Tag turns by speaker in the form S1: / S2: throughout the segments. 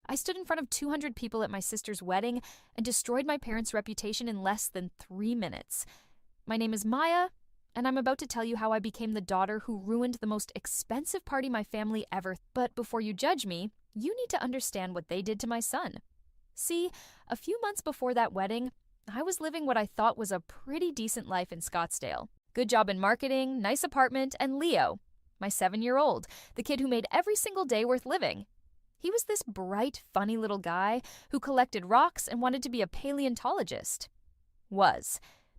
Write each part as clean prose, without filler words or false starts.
S1: I stood in front of 200 people at my sister's wedding and destroyed my parents' reputation in less than 3 minutes. My name is Maya, and I'm about to tell you how I became the daughter who ruined the most expensive party my family ever. But before you judge me, you need to understand what they did to my son. See, a few months before that wedding, I was living what I thought was a pretty decent life in Scottsdale. Good job in marketing, nice apartment, and Leo, my 7-year-old, the kid who made every single day worth living. He was this bright, funny little guy who collected rocks and wanted to be a paleontologist.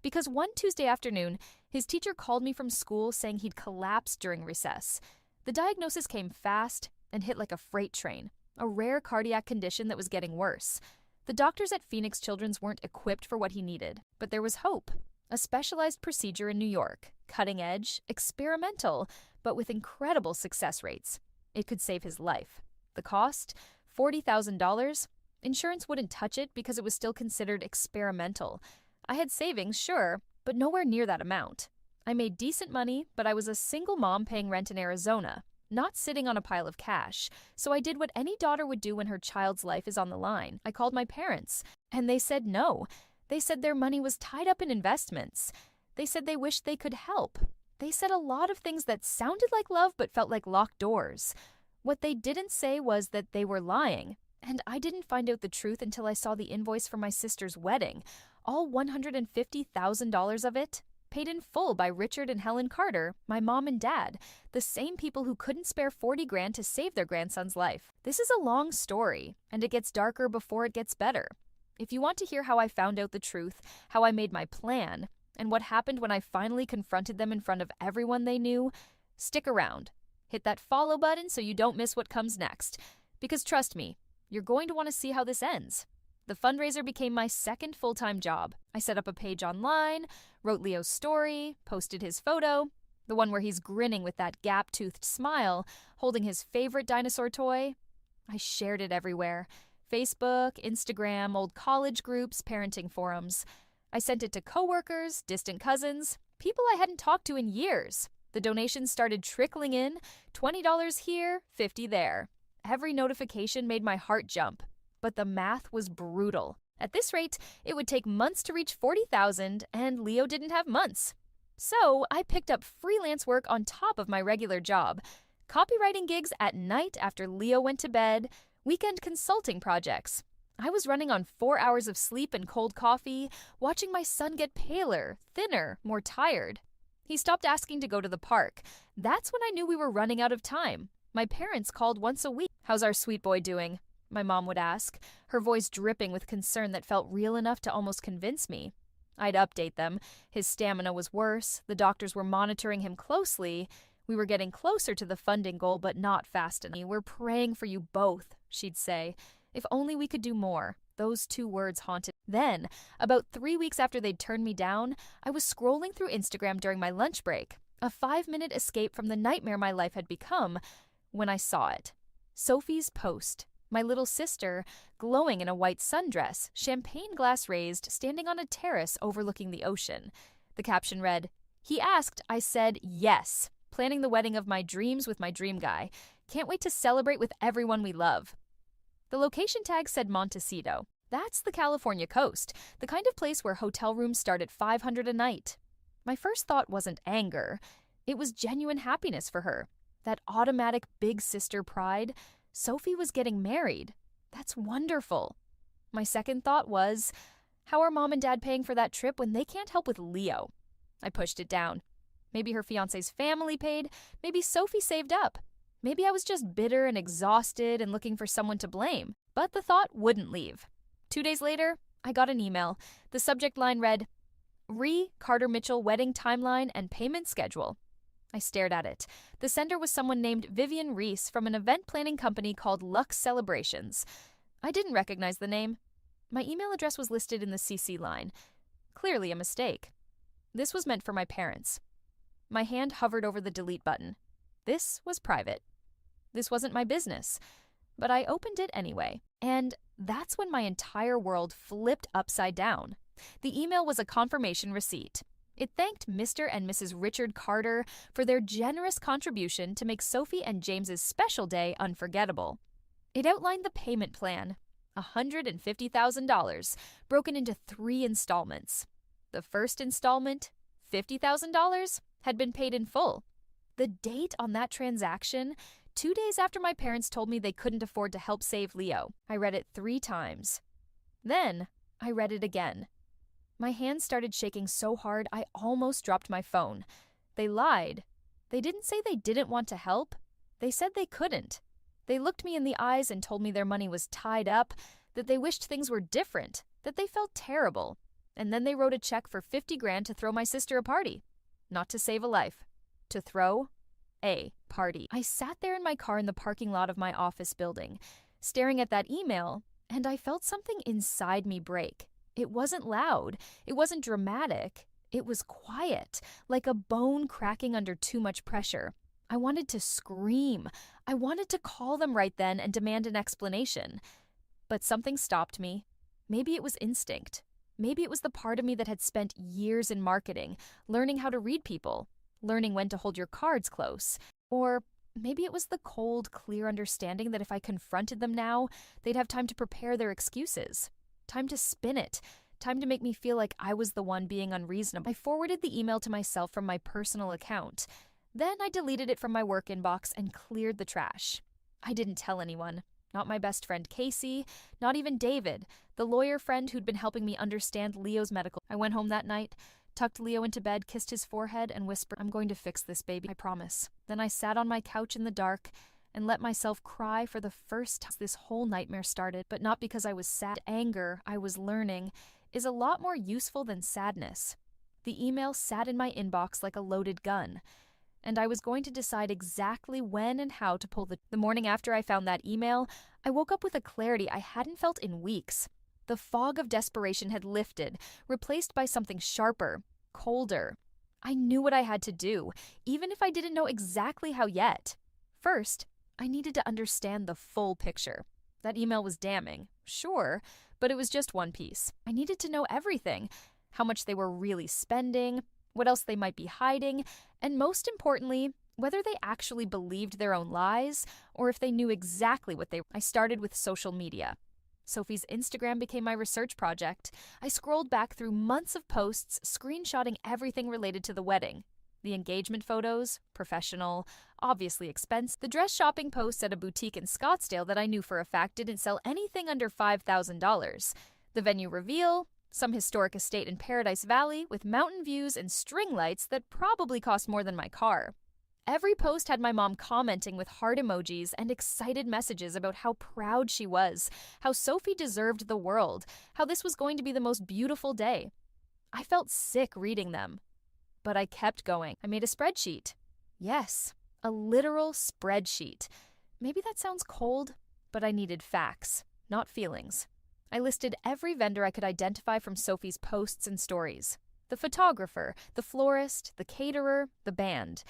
S1: Because one Tuesday afternoon, his teacher called me from school saying he'd collapsed during recess. The diagnosis came fast and hit like a freight train, a rare cardiac condition that was getting worse. The doctors at Phoenix Children's weren't equipped for what he needed, but there was hope. A specialized procedure in New York, cutting edge, experimental, but with incredible success rates. It could save his life. The cost? $40,000. Insurance wouldn't touch it because it was still considered experimental. I had savings, sure, but nowhere near that amount. I made decent money, but I was a single mom paying rent in Arizona, not sitting on a pile of cash, so I did what any daughter would do when her child's life is on the line. I called my parents, and they said no. They said their money was tied up in investments. They said they wished they could help. They said a lot of things that sounded like love but felt like locked doors. What they didn't say was that they were lying, and I didn't find out the truth until I saw the invoice for my sister's wedding, all $150,000 of it, paid in full by Richard and Helen Carter, my mom and dad, the same people who couldn't spare $40,000 to save their grandson's life. This is a long story, and it gets darker before it gets better. If you want to hear how I found out the truth, how I made my plan, and what happened when I finally confronted them in front of everyone they knew, stick around. Hit that follow button so you don't miss what comes next. Because trust me, you're going to want to see how this ends. The fundraiser became my second full-time job. I set up a page online, wrote Leo's story, posted his photo, the one where he's grinning with that gap-toothed smile, holding his favorite dinosaur toy. I shared it everywhere. Facebook, Instagram, old college groups, parenting forums. I sent it to coworkers, distant cousins, people I hadn't talked to in years. The donations started trickling in, $20 here, $50 there. Every notification made my heart jump, but the math was brutal. At this rate, it would take months to reach $40,000, and Leo didn't have months. So I picked up freelance work on top of my regular job. Copywriting gigs at night after Leo went to bed, weekend consulting projects. I was running on 4 hours of sleep and cold coffee, watching my son get paler, thinner, more tired. He stopped asking to go to the park. That's when I knew we were running out of time. My parents called once a week. "How's our sweet boy doing?" my mom would ask, her voice dripping with concern that felt real enough to almost convince me. I'd update them. His stamina was worse. The doctors were monitoring him closely. We were getting closer to the funding goal, but not fast enough. "We're praying for you both," she'd say. If only we could do more. Those 2 words haunted. Then, about 3 weeks after they'd turned me down, I was scrolling through Instagram during my lunch break, a 5-minute escape from the nightmare my life had become, when I saw it. Sophie's post. My little sister, glowing in a white sundress, champagne glass raised, standing on a terrace overlooking the ocean. The caption read, "He asked, I said yes. Planning the wedding of my dreams with my dream guy. Can't wait to celebrate with everyone we love." The location tag said Montecito. That's the California coast, the kind of place where hotel rooms start at $500 a night. My first thought wasn't anger. It was genuine happiness for her. That automatic big sister pride. Sophie was getting married. That's wonderful. My second thought was, how are mom and dad paying for that trip when they can't help with Leo? I pushed it down. Maybe her fiance's family paid. Maybe Sophie saved up. Maybe I was just bitter and exhausted and looking for someone to blame. But the thought wouldn't leave. 2 days later, I got an email. The subject line read, Carter Mitchell wedding timeline and payment schedule. I stared at it. The sender was someone named Vivian Reese from an event planning company called Lux Celebrations. I didn't recognize the name. My email address was listed in the CC line. Clearly a mistake. This was meant for my parents. My hand hovered over the delete button. This was private. This wasn't my business. But I opened it anyway. And that's when my entire world flipped upside down. The email was a confirmation receipt. It thanked Mr. and Mrs. Richard Carter for their generous contribution to make Sophie and James's special day unforgettable. It outlined the payment plan, $150,000, broken into 3 installments. The first installment, $50,000, had been paid in full. The date on that transaction, 2 days after my parents told me they couldn't afford to help save Leo. I read it 3 times. Then, I read it again. My hands started shaking so hard I almost dropped my phone. They lied. They didn't say they didn't want to help. They said they couldn't. They looked me in the eyes and told me their money was tied up, that they wished things were different, that they felt terrible. And then they wrote a check for $50,000 to throw my sister a party. Not to save a life. To throw a party. I sat there in my car in the parking lot of my office building, staring at that email, and I felt something inside me break. It wasn't loud. It wasn't dramatic. It was quiet, like a bone cracking under too much pressure. I wanted to scream. I wanted to call them right then and demand an explanation. But something stopped me. Maybe it was instinct. Maybe it was the part of me that had spent years in marketing, learning how to read people, learning when to hold your cards close. Or maybe it was the cold, clear understanding that if I confronted them now, they'd have time to prepare their excuses. Time to spin it. Time to make me feel like I was the one being unreasonable. I forwarded the email to myself from my personal account. Then I deleted it from my work inbox and cleared the trash. I didn't tell anyone. Not my best friend Casey, not even David, the lawyer friend who'd been helping me understand Leo's medical. I went home that night, tucked Leo into bed, kissed his forehead, and whispered, "I'm going to fix this, baby, I promise." Then I sat on my couch in the dark and let myself cry for the first time this whole nightmare started, but not because I was sad. Anger, I was learning, is a lot more useful than sadness. The email sat in my inbox like a loaded gun, and I was going to decide exactly when and how to pull the morning after I found that email, I woke up with a clarity I hadn't felt in weeks. The fog of desperation had lifted, replaced by something sharper, colder. I knew what I had to do, even if I didn't know exactly how yet. First, I needed to understand the full picture. That email was damning, sure, but it was just one piece. I needed to know everything, how much they were really spending, what else they might be hiding, and most importantly, whether they actually believed their own lies or if they knew exactly what they were. I started with social media. Sophie's Instagram became my research project. I scrolled back through months of posts, screenshotting everything related to the wedding. The engagement photos, professional, obviously expensive. The dress shopping posts at a boutique in Scottsdale that I knew for a fact didn't sell anything under $5,000. The venue reveal, some historic estate in Paradise Valley with mountain views and string lights that probably cost more than my car. Every post had my mom commenting with heart emojis and excited messages about how proud she was, how Sophie deserved the world, how this was going to be the most beautiful day. I felt sick reading them, but I kept going. I made a spreadsheet. Yes, a literal spreadsheet. Maybe that sounds cold, but I needed facts, not feelings. I listed every vendor I could identify from Sophie's posts and stories. The photographer, the florist, the caterer, the band.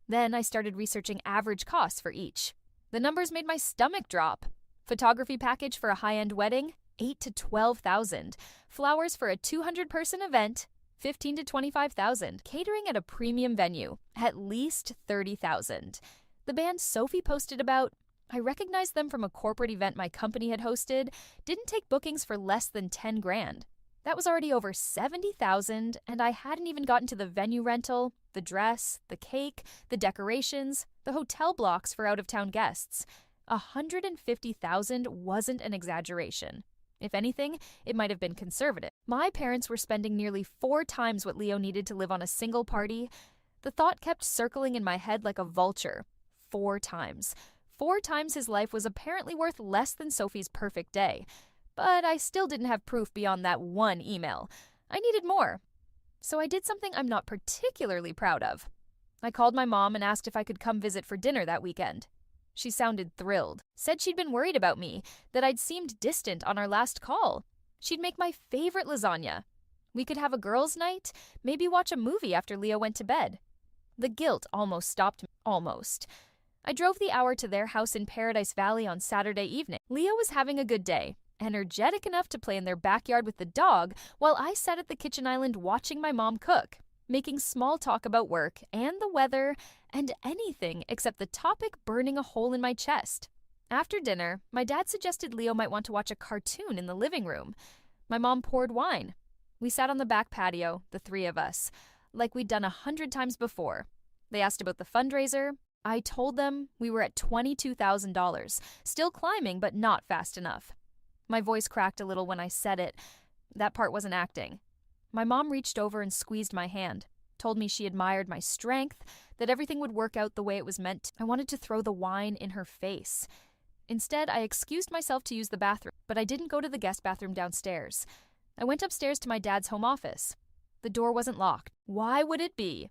S1: Then I started researching average costs for each. The numbers made my stomach drop. Photography package for a high-end wedding, $8,000 to $12,000. Flowers for a 200-person event, $15,000 to $25,000. Catering at a premium venue, at least $30,000. The band Sophie posted about, I recognized them from a corporate event my company had hosted, didn't take bookings for less than $10,000. That was already over $70,000, and I hadn't even gotten to the venue rental, the dress, the cake, the decorations, the hotel blocks for out-of-town guests. $150,000 wasn't an exaggeration. If anything, it might have been conservative. My parents were spending nearly 4 times what Leo needed to live on a single party. The thought kept circling in my head like a vulture. 4 times. 4 times his life was apparently worth less than Sophie's perfect day. But I still didn't have proof beyond that one email. I needed more. So I did something I'm not particularly proud of. I called my mom and asked if I could come visit for dinner that weekend. She sounded thrilled, said she'd been worried about me, that I'd seemed distant on our last call. She'd make my favorite lasagna. We could have a girls' night, maybe watch a movie after Leo went to bed. The guilt almost stopped me. Almost. I drove the hour to their house in Paradise Valley on Saturday evening. Leo was having a good day, energetic enough to play in their backyard with the dog, while I sat at the kitchen island watching my mom cook, making small talk about work and the weather and anything except the topic burning a hole in my chest. After dinner, my dad suggested Leo might want to watch a cartoon in the living room. My mom poured wine. We sat on the back patio, the three of us, like we'd done 100 times before. They asked about the fundraiser. I told them we were at $22,000, still climbing but not fast enough. My voice cracked a little when I said it. That part wasn't acting. My mom reached over and squeezed my hand, told me she admired my strength, that everything would work out the way it was meant to. I wanted to throw the wine in her face. Instead, I excused myself to use the bathroom, but I didn't go to the guest bathroom downstairs. I went upstairs to my dad's home office. The door wasn't locked. Why would it be?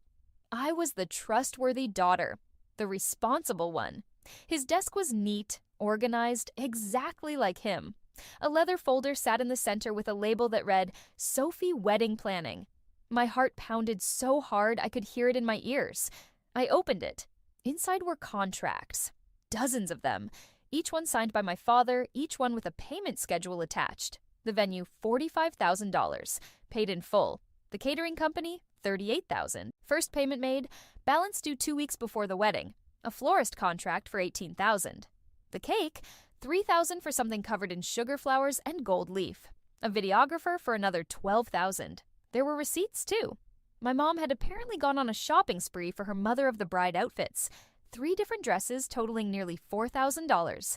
S1: I was the trustworthy daughter, the responsible one. His desk was neat, organized, exactly like him. A leather folder sat in the center with a label that read, Sophie Wedding Planning. My heart pounded so hard I could hear it in my ears. I opened it. Inside were contracts. Dozens of them. Each one signed by my father, each one with a payment schedule attached. The venue, $45,000, paid in full. The catering company, $38,000. First payment made, balance due 2 weeks before the wedding. A florist contract for $18,000. The cake, $3,000 for something covered in sugar flowers and gold leaf. A videographer for another $12,000. There were receipts too. My mom had apparently gone on a shopping spree for her mother of the bride outfits. 3 different dresses totaling nearly $4,000.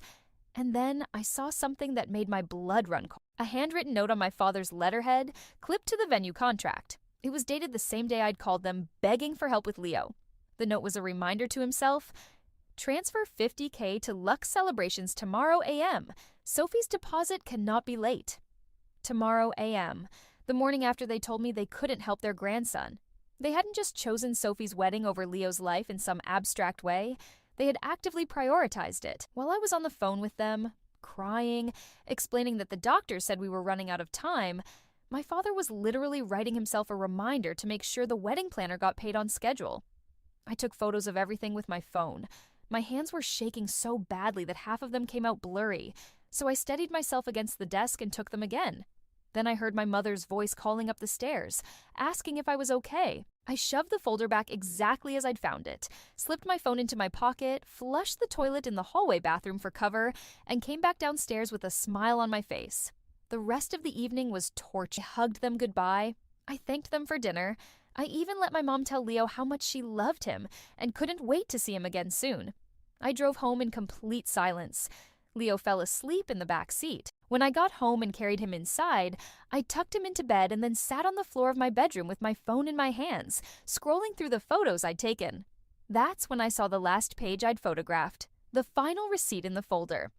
S1: And then I saw something that made my blood run cold. A handwritten note on my father's letterhead clipped to the venue contract. It was dated the same day I'd called them begging for help with Leo. The note was a reminder to himself, transfer $50K to Lux Celebrations tomorrow a.m. Sophie's deposit cannot be late. Tomorrow a.m., the morning after they told me they couldn't help their grandson. They hadn't just chosen Sophie's wedding over Leo's life in some abstract way. They had actively prioritized it. While I was on the phone with them, crying, explaining that the doctor said we were running out of time, my father was literally writing himself a reminder to make sure the wedding planner got paid on schedule. I took photos of everything with my phone. My hands were shaking so badly that half of them came out blurry, so I steadied myself against the desk and took them again. Then I heard my mother's voice calling up the stairs, asking if I was okay. I shoved the folder back exactly as I'd found it, slipped my phone into my pocket, flushed the toilet in the hallway bathroom for cover, and came back downstairs with a smile on my face. The rest of the evening was torture. I hugged them goodbye. I thanked them for dinner. I even let my mom tell Leo how much she loved him and couldn't wait to see him again soon. I drove home in complete silence. Leo fell asleep in the back seat. When I got home and carried him inside, I tucked him into bed and then sat on the floor of my bedroom with my phone in my hands, scrolling through the photos I'd taken. That's when I saw the last page I'd photographed, the final receipt in the folder.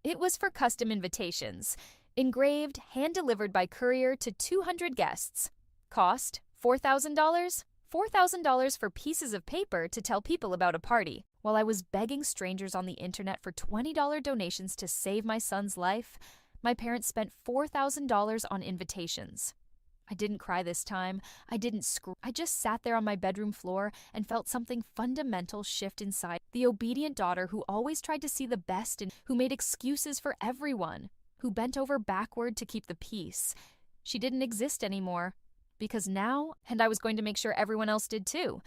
S1: It was for custom invitations, engraved, hand-delivered by courier to 200 guests. Cost, $4,000? $4,000 for pieces of paper to tell people about a party. While I was begging strangers on the internet for $20 donations to save my son's life, my parents spent $4,000 on invitations. I didn't cry this time. I didn't scream. I just sat there on my bedroom floor and felt something fundamental shift inside. The obedient daughter who always tried to see the best and who made excuses for everyone, who bent over backward to keep the peace. She didn't exist anymore. Because now, and I was going to make sure everyone else did too,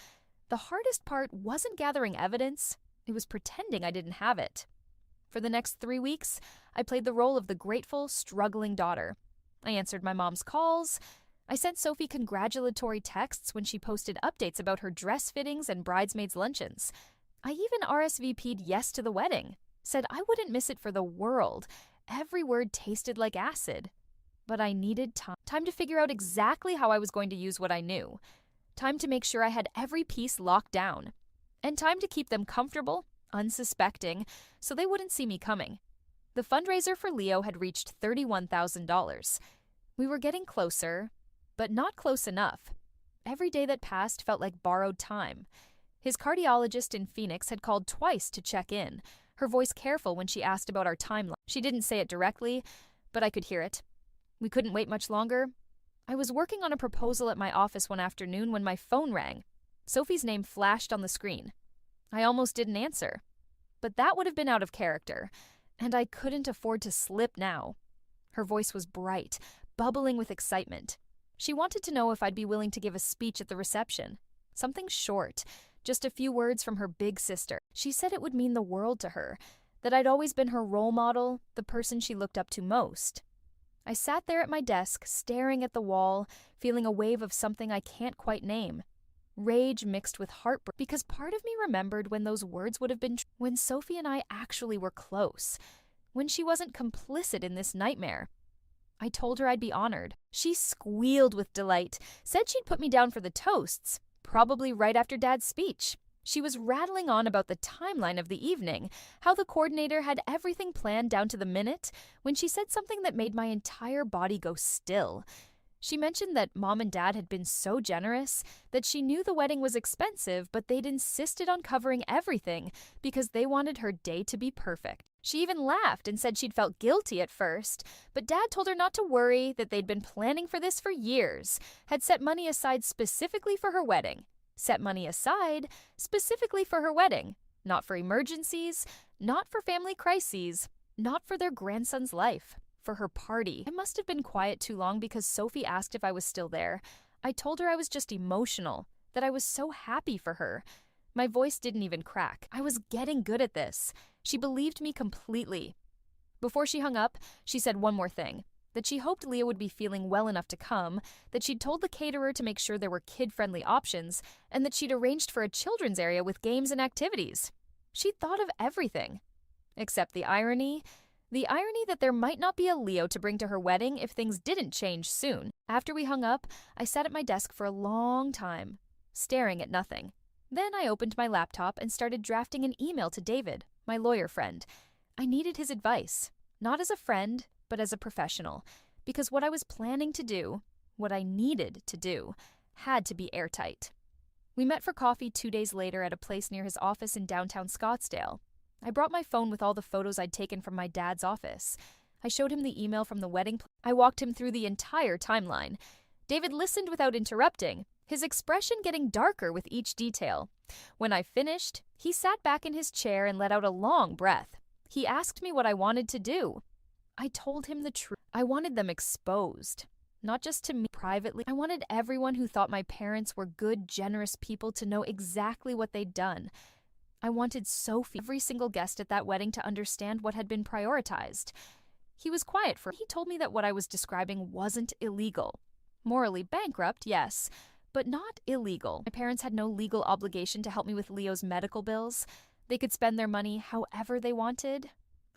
S1: the hardest part wasn't gathering evidence, it was pretending I didn't have it. For the next 3 weeks, I played the role of the grateful, struggling daughter. I answered my mom's calls. I sent Sophie congratulatory texts when she posted updates about her dress fittings and bridesmaids' luncheons. I even RSVP'd yes to the wedding, said I wouldn't miss it for the world. Every word tasted like acid. But I needed time to figure out exactly how I was going to use what I knew. Time to make sure I had every piece locked down. And time to keep them comfortable, unsuspecting, so they wouldn't see me coming. The fundraiser for Leo had reached $31,000. We were getting closer, but not close enough. Every day that passed felt like borrowed time. His cardiologist in Phoenix had called twice to check in, her voice careful when she asked about our timeline. She didn't say it directly, but I could hear it. We couldn't wait much longer. I was working on a proposal at my office one afternoon when my phone rang. Sophie's name flashed on the screen. I almost didn't answer. But that would have been out of character, and I couldn't afford to slip now. Her voice was bright, bubbling with excitement. She wanted to know if I'd be willing to give a speech at the reception. Something short, just a few words from her big sister. She said it would mean the world to her, that I'd always been her role model, the person she looked up to most. I sat there at my desk, staring at the wall, feeling a wave of something I can't quite name. Rage mixed with heartbreak, because part of me remembered when those words would have been when Sophie and I actually were close, when she wasn't complicit in this nightmare. I told her I'd be honored. She squealed with delight, said she'd put me down for the toasts, probably right after Dad's speech. She was rattling on about the timeline of the evening, how the coordinator had everything planned down to the minute, when she said something that made my entire body go still. She mentioned that Mom and Dad had been so generous that she knew the wedding was expensive, but they'd insisted on covering everything because they wanted her day to be perfect. She even laughed and said she'd felt guilty at first, but Dad told her not to worry, that they'd been planning for this for years, had set money aside specifically for her wedding. Set money aside specifically for her wedding, not for emergencies, not for family crises, not for their grandson's life. For her party. I must have been quiet too long because Sophie asked if I was still there. I told her I was just emotional, that I was so happy for her. My voice didn't even crack. I was getting good at this. She believed me completely. Before she hung up, she said one more thing, that she hoped Leah would be feeling well enough to come, that she'd told the caterer to make sure there were kid-friendly options, and that she'd arranged for a children's area with games and activities. She'd thought of everything. Except the irony that there might not be a Leo to bring to her wedding if things didn't change soon. After we hung up, I sat at my desk for a long time, staring at nothing. Then I opened my laptop and started drafting an email to David, my lawyer friend. I needed his advice, not as a friend, but as a professional, because what I was planning to do, what I needed to do, had to be airtight. We met for coffee 2 days later at a place near his office in downtown Scottsdale. I brought my phone with all the photos I'd taken from my dad's office. I showed him the email from the wedding. I walked him through the entire timeline. David listened without interrupting, his expression getting darker with each detail. When I finished, he sat back in his chair and let out a long breath. He asked me what I wanted to do. I told him the truth. I wanted them exposed. Not just to me privately. I wanted everyone who thought my parents were good, generous people to know exactly what they'd done. I wanted Sophie, every single guest at that wedding, to understand what had been prioritized. He was quiet for. He told me that what I was describing wasn't illegal. Morally bankrupt, yes, but not illegal. My parents had no legal obligation to help me with Leo's medical bills. They could spend their money however they wanted.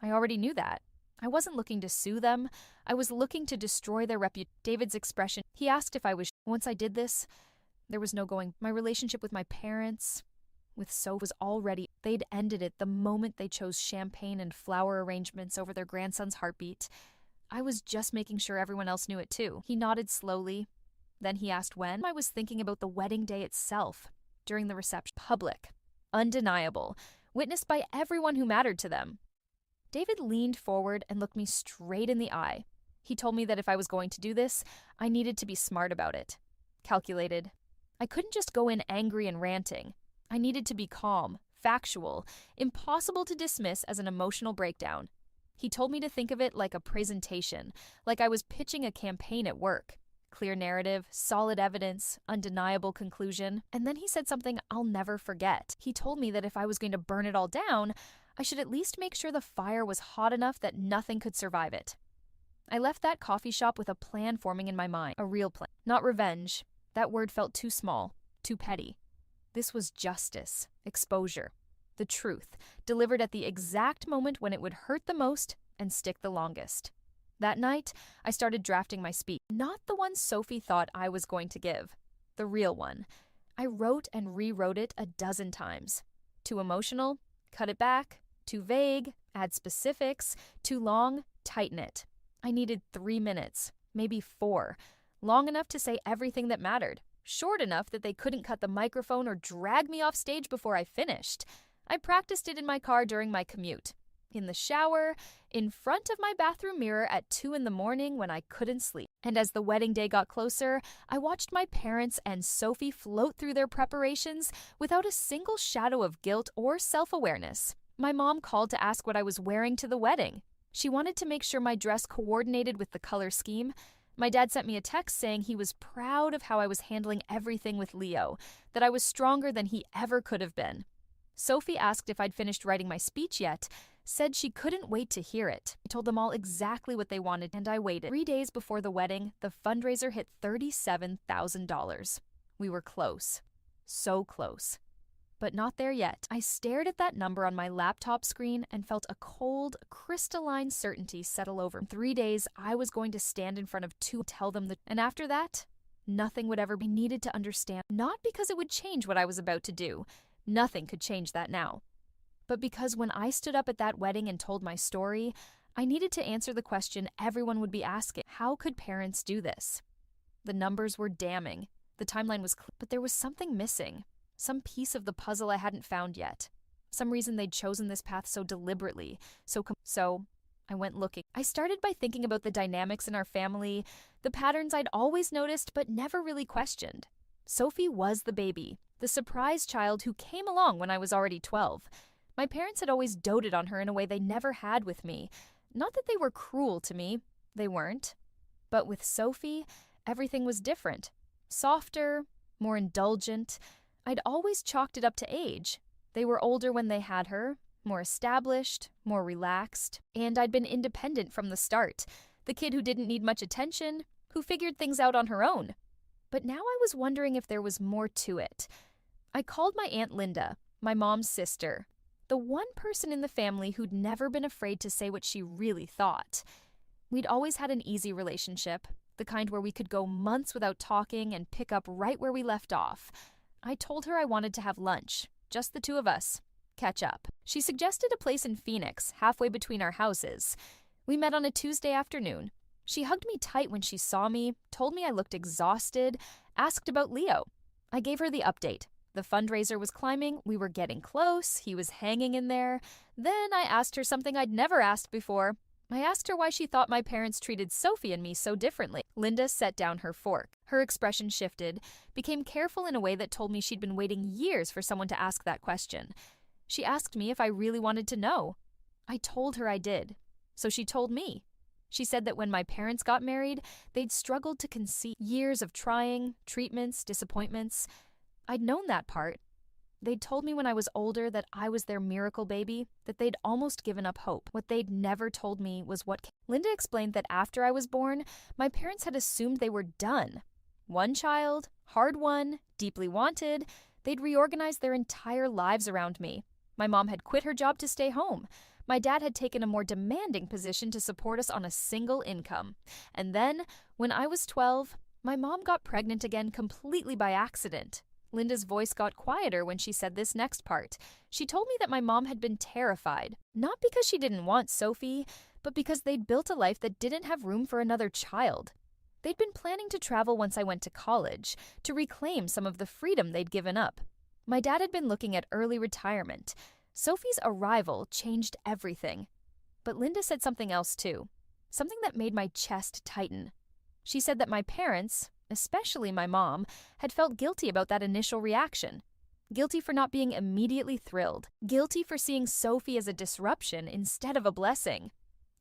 S1: I already knew that. I wasn't looking to sue them. I was looking to destroy their reputation. David's expression. He asked if I was. Once I did this, there was no going. My relationship with my parents, with Sophie, was already. They'd ended it the moment they chose champagne and flower arrangements over their grandson's heartbeat. I was just making sure everyone else knew it too. He nodded slowly. Then he asked when. I was thinking about the wedding day itself, during the reception. Public. Undeniable. Witnessed by everyone who mattered to them. David leaned forward and looked me straight in the eye. He told me that if I was going to do this, I needed to be smart about it. Calculated. I couldn't just go in angry and ranting. I needed to be calm, factual, impossible to dismiss as an emotional breakdown. He told me to think of it like a presentation, like I was pitching a campaign at work. Clear narrative, solid evidence, undeniable conclusion. And then he said something I'll never forget. He told me that if I was going to burn it all down, I should at least make sure the fire was hot enough that nothing could survive it. I left that coffee shop with a plan forming in my mind. A real plan. Not revenge. That word felt too small, too petty. This was justice, exposure, the truth, delivered at the exact moment when it would hurt the most and stick the longest. That night, I started drafting my speech. Not the one Sophie thought I was going to give. The real one. I wrote and rewrote it a dozen times. Too emotional? Cut it back. Too vague? Add specifics. Too long? Tighten it. I needed 3 minutes, maybe 4. Long enough to say everything that mattered. Short enough that they couldn't cut the microphone or drag me off stage before I finished. I practiced it in my car during my commute. In the shower, in front of my bathroom mirror at 2 a.m. when I couldn't sleep. And as the wedding day got closer, I watched my parents and Sophie float through their preparations without a single shadow of guilt or self-awareness. My mom called to ask what I was wearing to the wedding. She wanted to make sure my dress coordinated with the color scheme. My dad sent me a text saying he was proud of how I was handling everything with Leo, that I was stronger than he ever could have been. Sophie asked if I'd finished writing my speech yet, said she couldn't wait to hear it. I told them all exactly what they wanted, and I waited. 3 days before the wedding, the fundraiser hit $37,000. We were close. So close. But not there yet. I stared at that number on my laptop screen and felt a cold, crystalline certainty settle over. In 3 days, I was going to stand in front of two, tell them and after that, nothing would ever be needed to understand. Not because it would change what I was about to do. Nothing could change that now. But because when I stood up at that wedding and told my story, I needed to answer the question everyone would be asking. How could parents do this? The numbers were damning. The timeline was clear, but there was something missing. Some piece of the puzzle I hadn't found yet. Some reason they'd chosen this path so deliberately. So I went looking. I started by thinking about the dynamics in our family, the patterns I'd always noticed but never really questioned. Sophie was the baby, the surprise child who came along when I was already 12. My parents had always doted on her in a way they never had with me. Not that they were cruel to me. They weren't. But with Sophie, everything was different. Softer, more indulgent. I'd always chalked it up to age. They were older when they had her, more established, more relaxed, and I'd been independent from the start, the kid who didn't need much attention, who figured things out on her own. But now I was wondering if there was more to it. I called my Aunt Linda, my mom's sister, the one person in the family who'd never been afraid to say what she really thought. We'd always had an easy relationship, the kind where we could go months without talking and pick up right where we left off. I told her I wanted to have lunch, just the two of us, catch up. She suggested a place in Phoenix, halfway between our houses. We met on a Tuesday afternoon. She hugged me tight when she saw me, told me I looked exhausted, asked about Leo. I gave her the update. The fundraiser was climbing, we were getting close, he was hanging in there. Then I asked her something I'd never asked before. I asked her why she thought my parents treated Sophie and me so differently. Linda set down her fork. Her expression shifted, became careful in a way that told me she'd been waiting years for someone to ask that question. She asked me if I really wanted to know. I told her I did. So she told me. She said that when my parents got married, they'd struggled to conceive. Years of trying, treatments, disappointments. I'd known that part. They'd told me when I was older that I was their miracle baby, that they'd almost given up hope. What they'd never told me was what Linda explained that after I was born, my parents had assumed they were done. One child, hard won, deeply wanted, they'd reorganized their entire lives around me. My mom had quit her job to stay home. My dad had taken a more demanding position to support us on a single income. And then, when I was 12, my mom got pregnant again completely by accident. Linda's voice got quieter when she said this next part. She told me that my mom had been terrified, not because she didn't want Sophie, but because they'd built a life that didn't have room for another child. They'd been planning to travel once I went to college, to reclaim some of the freedom they'd given up. My dad had been looking at early retirement. Sophie's arrival changed everything. But Linda said something else too, something that made my chest tighten. She said that my parents, especially my mom, had felt guilty about that initial reaction. Guilty for not being immediately thrilled. Guilty for seeing Sophie as a disruption instead of a blessing.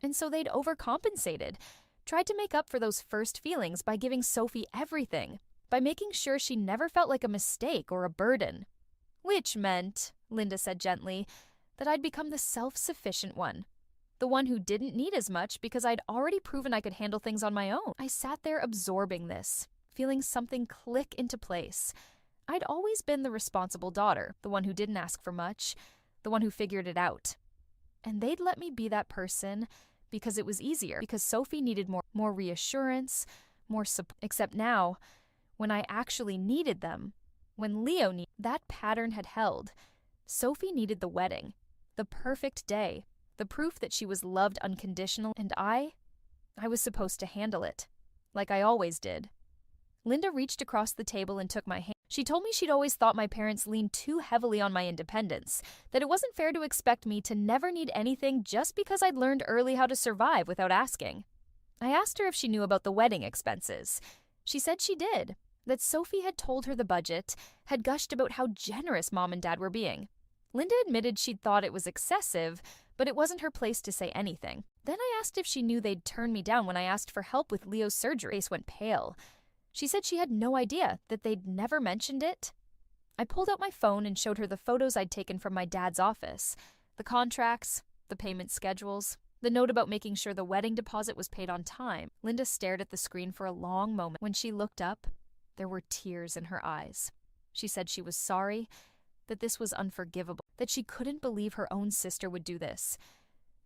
S1: And so they'd overcompensated, tried to make up for those first feelings by giving Sophie everything, by making sure she never felt like a mistake or a burden. Which meant, Linda said gently, that I'd become the self-sufficient one. The one who didn't need as much because I'd already proven I could handle things on my own. I sat there absorbing this, feeling something click into place. I'd always been the responsible daughter, the one who didn't ask for much, the one who figured it out. And they'd let me be that person because it was easier, because Sophie needed more reassurance, more support. Except now, when I actually needed them, when Leo needed, that pattern had held. Sophie needed the wedding, the perfect day, the proof that she was loved unconditionally, and I was supposed to handle it, like I always did. Linda reached across the table and took my hand. She told me she'd always thought my parents leaned too heavily on my independence, that it wasn't fair to expect me to never need anything just because I'd learned early how to survive without asking. I asked her if she knew about the wedding expenses. She said she did, that Sophie had told her the budget, had gushed about how generous Mom and Dad were being. Linda admitted she'd thought it was excessive, but it wasn't her place to say anything. Then I asked if she knew they'd turn me down when I asked for help with Leo's surgery. Her face went pale. She said she had no idea, that they'd never mentioned it. I pulled out my phone and showed her the photos I'd taken from my dad's office, the contracts, the payment schedules, the note about making sure the wedding deposit was paid on time. Linda stared at the screen for a long moment. When she looked up, there were tears in her eyes. She said she was sorry, that this was unforgivable, that she couldn't believe her own sister would do this.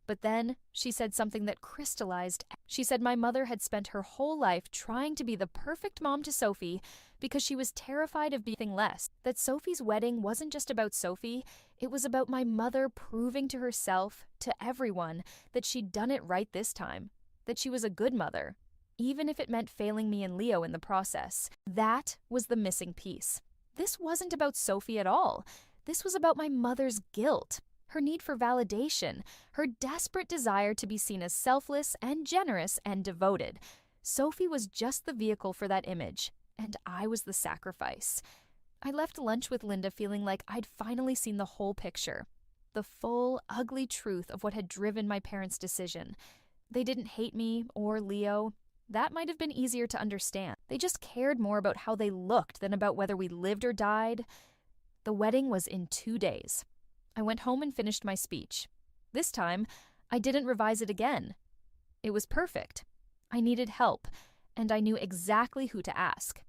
S1: But then she said something that crystallized. She said my mother had spent her whole life trying to be the perfect mom to Sophie because she was terrified of being less. That Sophie's wedding wasn't just about Sophie, it was about my mother proving to herself, to everyone, that she'd done it right this time, that she was a good mother, even if it meant failing me and Leo in the process. That was the missing piece. This wasn't about Sophie at all. This was about my mother's guilt, her need for validation, her desperate desire to be seen as selfless and generous and devoted. Sophie was just the vehicle for that image, and I was the sacrifice. I left lunch with Linda feeling like I'd finally seen the whole picture, the full, ugly truth of what had driven my parents' decision. They didn't hate me or Leo. That might have been easier to understand. They just cared more about how they looked than about whether we lived or died. The wedding was in 2 days. I went home and finished my speech. This time, I didn't revise it again. It was perfect. I needed help, and I knew exactly who to ask.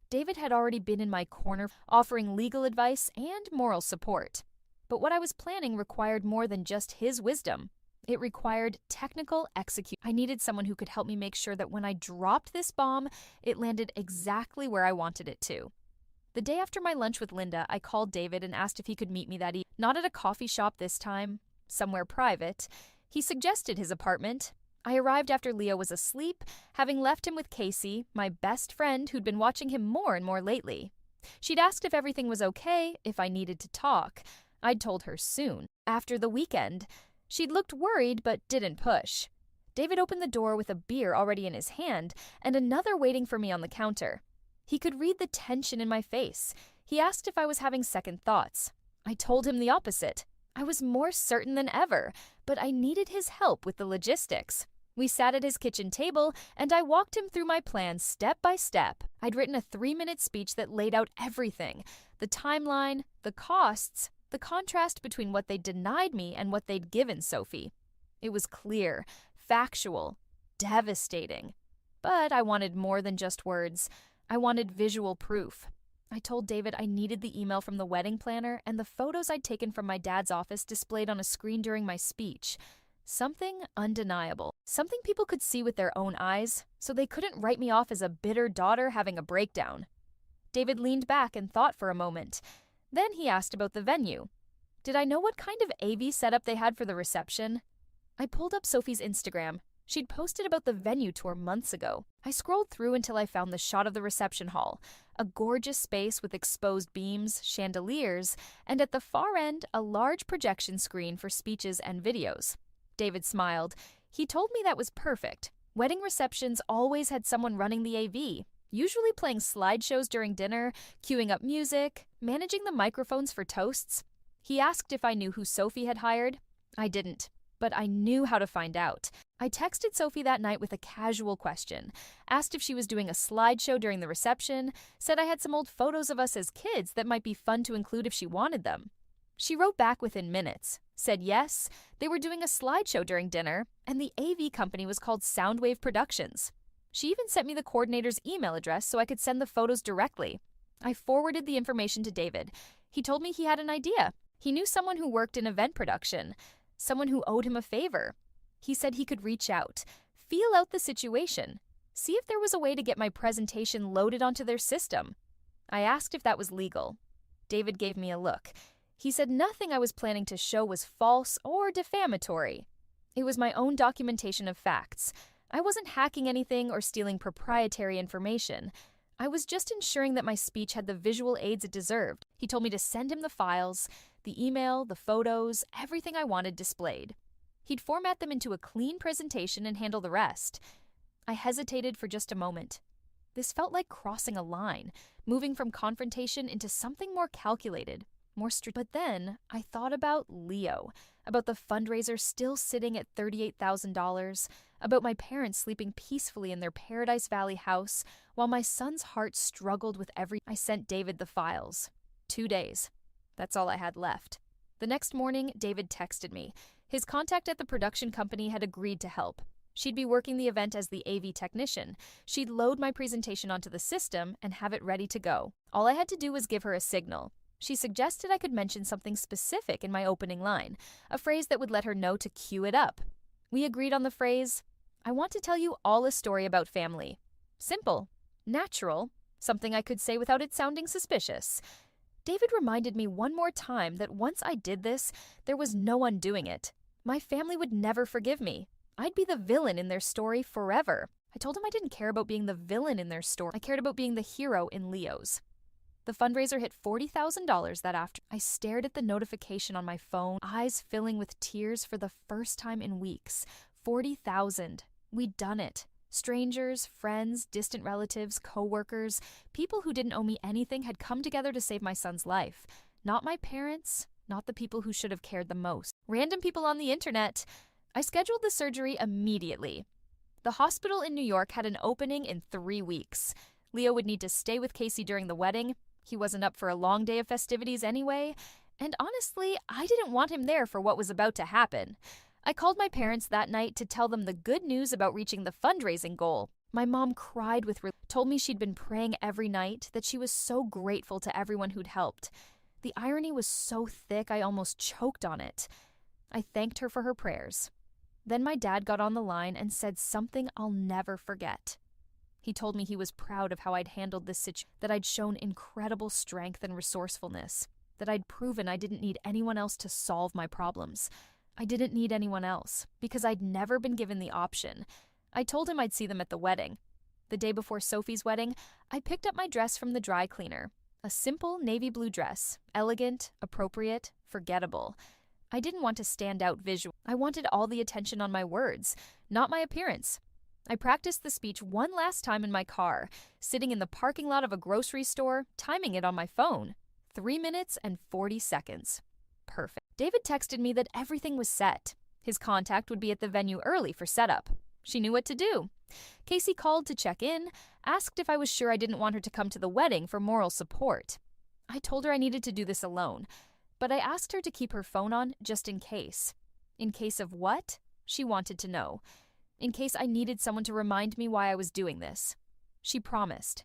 S1: David had already been in my corner, offering legal advice and moral support. But what I was planning required more than just his wisdom. It required technical execution. I needed someone who could help me make sure that when I dropped this bomb, it landed exactly where I wanted it to. The day after my lunch with Linda, I called David and asked if he could meet me that evening. Not at a coffee shop this time, somewhere private. He suggested his apartment. I arrived after Leo was asleep, having left him with Casey, my best friend who'd been watching him more and more lately. She'd asked if everything was okay, if I needed to talk. I'd told her soon, after the weekend. She'd looked worried but didn't push. David opened the door with a beer already in his hand and another waiting for me on the counter. He could read the tension in my face. He asked if I was having second thoughts. I told him the opposite. I was more certain than ever, but I needed his help with the logistics. We sat at his kitchen table, and I walked him through my plan step by step. I'd written a 3-minute speech that laid out everything: the timeline, the costs, the contrast between what they'd denied me and what they'd given Sophie. It was clear, factual, devastating. But I wanted more than just words. I wanted visual proof. I told David I needed the email from the wedding planner and the photos I'd taken from my dad's office displayed on a screen during my speech. Something undeniable. Something people could see with their own eyes, so they couldn't write me off as a bitter daughter having a breakdown. David leaned back and thought for a moment. Then he asked about the venue. Did I know what kind of AV setup they had for the reception? I pulled up Sophie's Instagram. She'd posted about the venue tour months ago. I scrolled through until I found the shot of the reception hall, a gorgeous space with exposed beams, chandeliers, and at the far end, a large projection screen for speeches and videos. David smiled. He told me that was perfect. Wedding receptions always had someone running the AV, usually playing slideshows during dinner, queuing up music, managing the microphones for toasts. He asked if I knew who Sophie had hired. I didn't, but I knew how to find out. I texted Sophie that night with a casual question, asked if she was doing a slideshow during the reception, said I had some old photos of us as kids that might be fun to include if she wanted them. She wrote back within minutes, said yes, they were doing a slideshow during dinner, and the AV company was called Soundwave Productions. She even sent me the coordinator's email address so I could send the photos directly. I forwarded the information to David. He told me he had an idea. He knew someone who worked in event production, someone who owed him a favor. He said he could reach out, feel out the situation, see if there was a way to get my presentation loaded onto their system. I asked if that was legal. David gave me a look. He said nothing I was planning to show was false or defamatory. It was my own documentation of facts. I wasn't hacking anything or stealing proprietary information. I was just ensuring that my speech had the visual aids it deserved. He told me to send him the files, the email, the photos, everything I wanted displayed. He'd format them into a clean presentation and handle the rest. I hesitated for just a moment. This felt like crossing a line, moving from confrontation into something more calculated. But then I thought about Leo, about the fundraiser still sitting at $38,000, about my parents sleeping peacefully in their Paradise Valley house while my son's heart struggled with every. I sent David the files. 2 days. That's all I had left. The next morning, David texted me. His contact at the production company had agreed to help. She'd be working the event as the AV technician. She'd load my presentation onto the system and have it ready to go. All I had to do was give her a signal. She suggested I could mention something specific in my opening line, a phrase that would let her know to cue it up. We agreed on the phrase, "I want to tell you all a story about family." Simple, natural, something I could say without it sounding suspicious. David reminded me one more time that once I did this, there was no undoing it. My family would never forgive me. I'd be the villain in their story forever. I told him I didn't care about being the villain in their story. I cared about being the hero in Leo's. The fundraiser hit $40,000 that afternoon. I stared at the notification on my phone, eyes filling with tears for the first time in weeks. 40,000. We'd done it. Strangers, friends, distant relatives, co-workers, people who didn't owe me anything had come together to save my son's life. Not my parents, not the people who should have cared the most. Random people on the internet. I scheduled the surgery immediately. The hospital in New York had an opening in 3 weeks. Leo would need to stay with Casey during the wedding. He wasn't up for a long day of festivities anyway, and honestly, I didn't want him there for what was about to happen. I called my parents that night to tell them the good news about reaching the fundraising goal. My mom cried with relief, told me she'd been praying every night, that she was so grateful to everyone who'd helped. The irony was so thick I almost choked on it. I thanked her for her prayers. Then my dad got on the line and said something I'll never forget. He told me he was proud of how I'd handled this situation, that I'd shown incredible strength and resourcefulness, that I'd proven I didn't need anyone else to solve my problems. I didn't need anyone else, because I'd never been given the option. I told him I'd see them at the wedding. The day before Sophie's wedding, I picked up my dress from the dry cleaner. A simple navy blue dress, elegant, appropriate, forgettable. I didn't want to stand out visually. I wanted all the attention on my words, not my appearance. I practiced the speech one last time in my car, sitting in the parking lot of a grocery store, timing it on my phone. 3 minutes and 40 seconds. Perfect. David texted me that everything was set. His contact would be at the venue early for setup. She knew what to do. Casey called to check in, asked if I was sure I didn't want her to come to the wedding for moral support. I told her I needed to do this alone, but I asked her to keep her phone on just in case. In case of what? She wanted to know. In case I needed someone to remind me why I was doing this. She promised.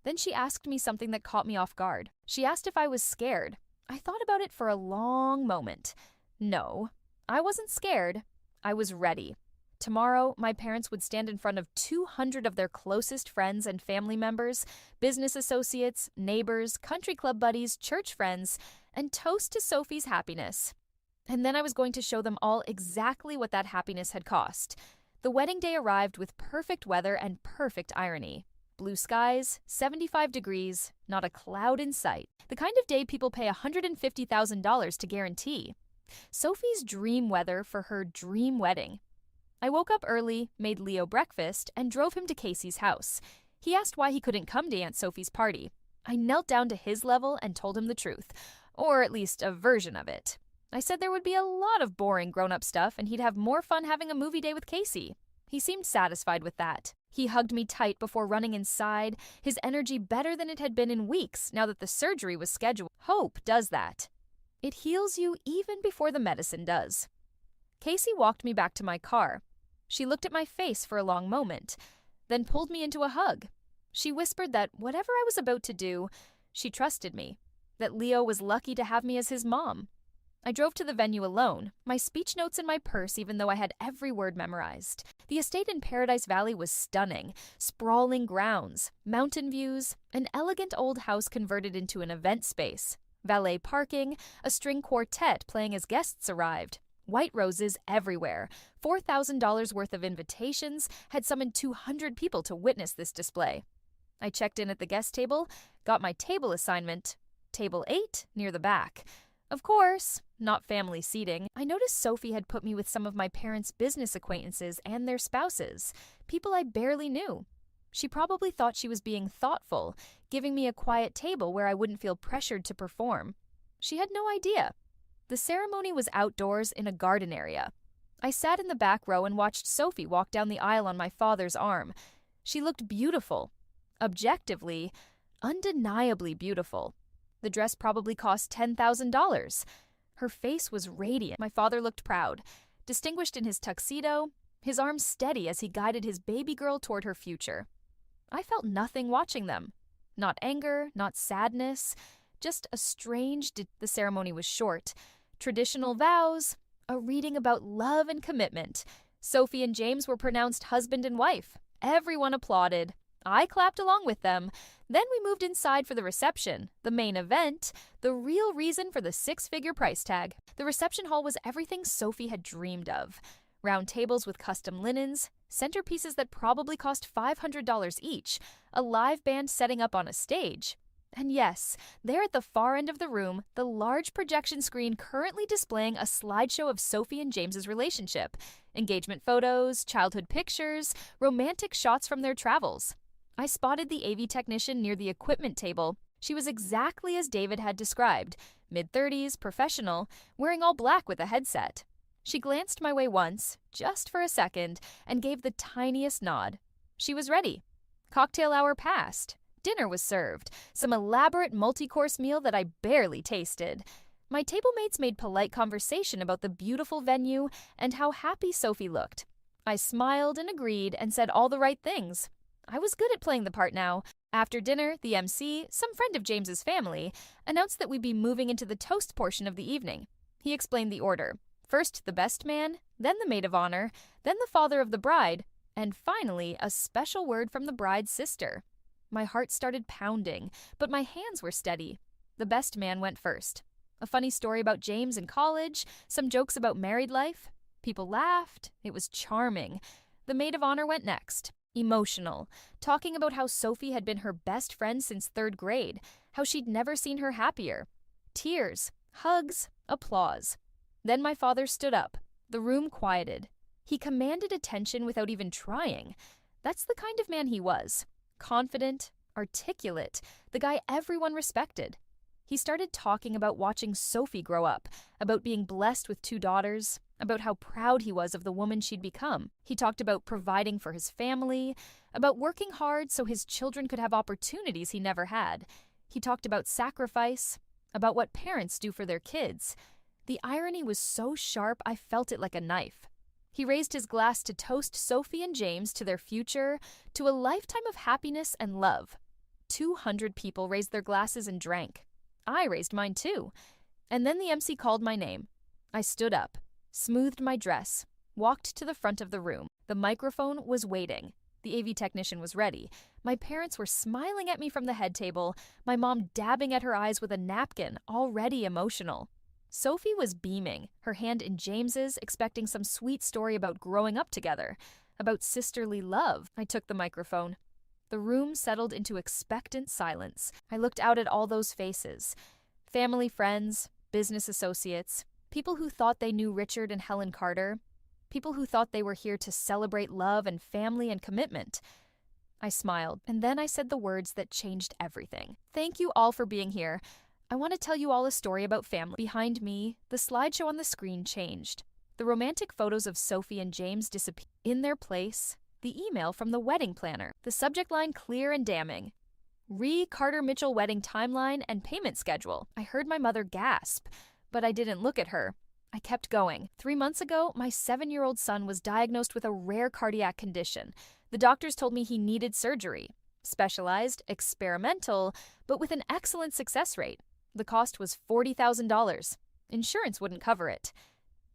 S1: Then she asked me something that caught me off guard. She asked if I was scared. I thought about it for a long moment. No, I wasn't scared. I was ready. Tomorrow, my parents would stand in front of 200 of their closest friends and family members, business associates, neighbors, country club buddies, church friends, and toast to Sophie's happiness. And then I was going to show them all exactly what that happiness had cost. The wedding day arrived with perfect weather and perfect irony. Blue skies, 75 degrees, not a cloud in sight. The kind of day people pay $150,000 to guarantee. Sophie's dream weather for her dream wedding. I woke up early, made Leo breakfast, and drove him to Casey's house. He asked why he couldn't come to Aunt Sophie's party. I knelt down to his level and told him the truth, or at least a version of it. I said there would be a lot of boring grown-up stuff and he'd have more fun having a movie day with Casey. He seemed satisfied with that. He hugged me tight before running inside, his energy better than it had been in weeks now that the surgery was scheduled. Hope does that. It heals you even before the medicine does. Casey walked me back to my car. She looked at my face for a long moment, then pulled me into a hug. She whispered that whatever I was about to do, she trusted me, that Leo was lucky to have me as his mom. I drove to the venue alone, my speech notes in my purse even though I had every word memorized. The estate in Paradise Valley was stunning, sprawling grounds, mountain views, an elegant old house converted into an event space, valet parking, a string quartet playing as guests arrived, white roses everywhere, $4,000 worth of invitations, had summoned 200 people to witness this display. I checked in at the guest table, got my table assignment, table 8 near the back. Of course, not family seating. I noticed Sophie had put me with some of my parents' business acquaintances and their spouses, people I barely knew. She probably thought she was being thoughtful, giving me a quiet table where I wouldn't feel pressured to perform. She had no idea. The ceremony was outdoors in a garden area. I sat in the back row and watched Sophie walk down the aisle on my father's arm. She looked beautiful. Objectively, undeniably beautiful. The dress probably cost $10,000. Her face was radiant. My father looked proud, distinguished in his tuxedo, his arms steady as he guided his baby girl toward her future. I felt nothing watching them. Not anger, not sadness, just a strange... The ceremony was short. Traditional vows, a reading about love and commitment. Sophie and James were pronounced husband and wife. Everyone applauded. I clapped along with them. Then we moved inside for the reception, the main event, the real reason for the six-figure price tag. The reception hall was everything Sophie had dreamed of. Round tables with custom linens, centerpieces that probably cost $500 each, a live band setting up on a stage. And yes, there at the far end of the room, the large projection screen currently displaying a slideshow of Sophie and James's relationship. Engagement photos, childhood pictures, romantic shots from their travels. I spotted the AV technician near the equipment table. She was exactly as David had described, mid-30s, professional, wearing all black with a headset. She glanced my way once, just for a second, and gave the tiniest nod. She was ready. Cocktail hour passed. Dinner was served, some elaborate multi-course meal that I barely tasted. My table mates made polite conversation about the beautiful venue and how happy Sophie looked. I smiled and agreed and said all the right things. I was good at playing the part now. After dinner, the MC, some friend of James's family, announced that we'd be moving into the toast portion of the evening. He explained the order. First the best man, then the maid of honor, then the father of the bride, and finally a special word from the bride's sister. My heart started pounding, but my hands were steady. The best man went first. A funny story about James in college, some jokes about married life. People laughed. It was charming. The maid of honor went next. Emotional, talking about how Sophie had been her best friend since third grade, how she'd never seen her happier. Tears, hugs, applause. Then my father stood up. The room quieted. He commanded attention without even trying. That's the kind of man he was. Confident, articulate, the guy everyone respected. He started talking about watching Sophie grow up, about being blessed with 2 daughters, about how proud he was of the woman she'd become. He talked about providing for his family, about working hard so his children could have opportunities he never had. He talked about sacrifice, about what parents do for their kids. The irony was so sharp I felt it like a knife. He raised his glass to toast Sophie and James to their future, to a lifetime of happiness and love. 200 people raised their glasses and drank. I raised mine too. And then the MC called my name. I stood up, smoothed my dress, walked to the front of the room. The microphone was waiting. The AV technician was ready. My parents were smiling at me from the head table, my mom dabbing at her eyes with a napkin, already emotional. Sophie was beaming, her hand in James's, expecting some sweet story about growing up together, about sisterly love. I took the microphone. The room settled into expectant silence. I looked out at all those faces. Family friends, business associates, people who thought they knew Richard and Helen Carter, people who thought they were here to celebrate love and family and commitment. I smiled, and then I said the words that changed everything. Thank you all for being here. I want to tell you all a story about family. Behind me, the slideshow on the screen changed. The romantic photos of Sophie and James disappeared. In their place, the email from the wedding planner. The subject line clear and damning. Carter Mitchell wedding timeline and payment schedule. I heard my mother gasp, but I didn't look at her. I kept going. 3 months ago, my 7-year-old son was diagnosed with a rare cardiac condition. The doctors told me he needed surgery. Specialized, experimental, but with an excellent success rate. The cost was $40,000. Insurance wouldn't cover it.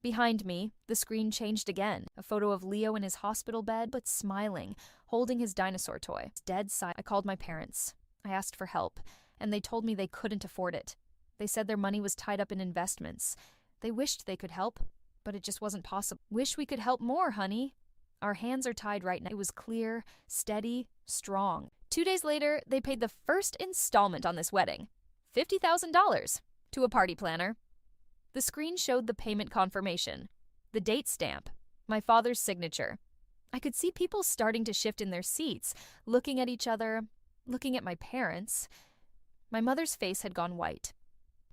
S1: Behind me, the screen changed again. A photo of Leo in his hospital bed, but smiling, holding his dinosaur toy. Dead silent. I called my parents. I asked for help, and they told me they couldn't afford it. They said their money was tied up in investments. They wished they could help, but it just wasn't possible. Wish we could help more, honey. Our hands are tied right now. It was clear, steady, strong. 2 days later, they paid the first installment on this wedding. $50,000 to a party planner. The screen showed the payment confirmation, the date stamp, my father's signature. I could see people starting to shift in their seats, looking at each other, looking at my parents. My mother's face had gone white.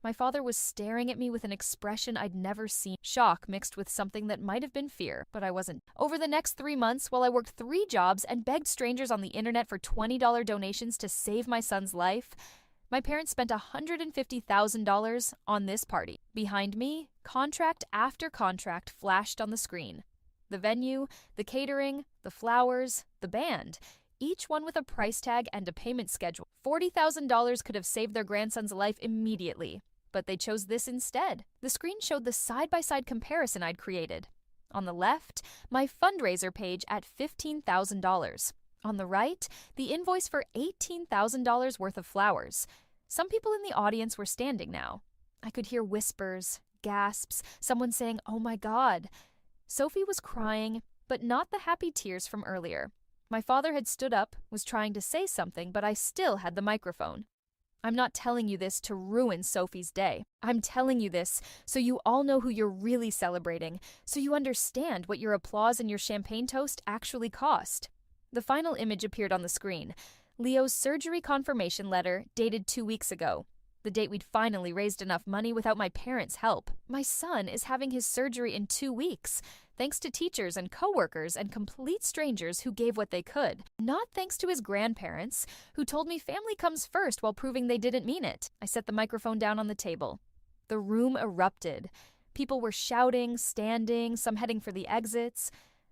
S1: My father was staring at me with an expression I'd never seen, shock mixed with something that might have been fear, but I wasn't. Over the next 3 months, while I worked 3 jobs and begged strangers on the internet for $20 donations to save my son's life, My parents spent $150,000 on this party. Behind me, contract after contract flashed on the screen. The venue, the catering, the flowers, the band, each one with a price tag and a payment schedule. $40,000 could have saved their grandson's life immediately, but they chose this instead. The screen showed the side-by-side comparison I'd created. On the left, my fundraiser page at $15,000. On the right, the invoice for $18,000 worth of flowers. Some people in the audience were standing now. I could hear whispers, gasps, someone saying, "Oh my God." Sophie was crying, but not the happy tears from earlier. My father had stood up, was trying to say something, but I still had the microphone. I'm not telling you this to ruin Sophie's day. I'm telling you this so you all know who you're really celebrating, so you understand what your applause and your champagne toast actually cost. The final image appeared on the screen. Leo's surgery confirmation letter dated 2 weeks ago. The date we'd finally raised enough money without my parents' help. My son is having his surgery in 2 weeks, thanks to teachers and coworkers and complete strangers who gave what they could. Not thanks to his grandparents, who told me family comes first while proving they didn't mean it. I set the microphone down on the table. The room erupted. People were shouting, standing, some heading for the exits.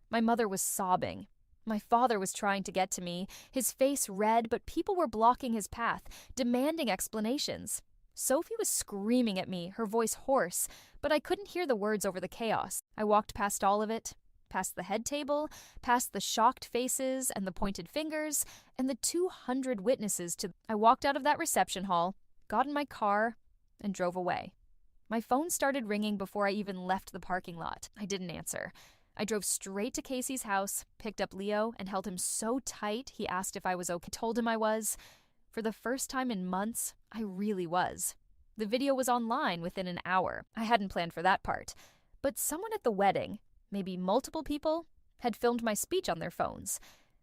S1: My mother was sobbing. My father was trying to get to me, his face red, but people were blocking his path, demanding explanations. Sophie was screaming at me, her voice hoarse, but I couldn't hear the words over the chaos. I walked past all of it, past the head table, past the shocked faces and the pointed fingers, and the 200 witnesses to... I walked out of that reception hall, got in my car, and drove away. My phone started ringing before I even left the parking lot. I didn't answer. I drove straight to Casey's house, picked up Leo, and held him so tight he asked if I was okay. I told him I was. For the first time in months, I really was. The video was online within an hour. I hadn't planned for that part. But someone at the wedding, maybe multiple people, had filmed my speech on their phones.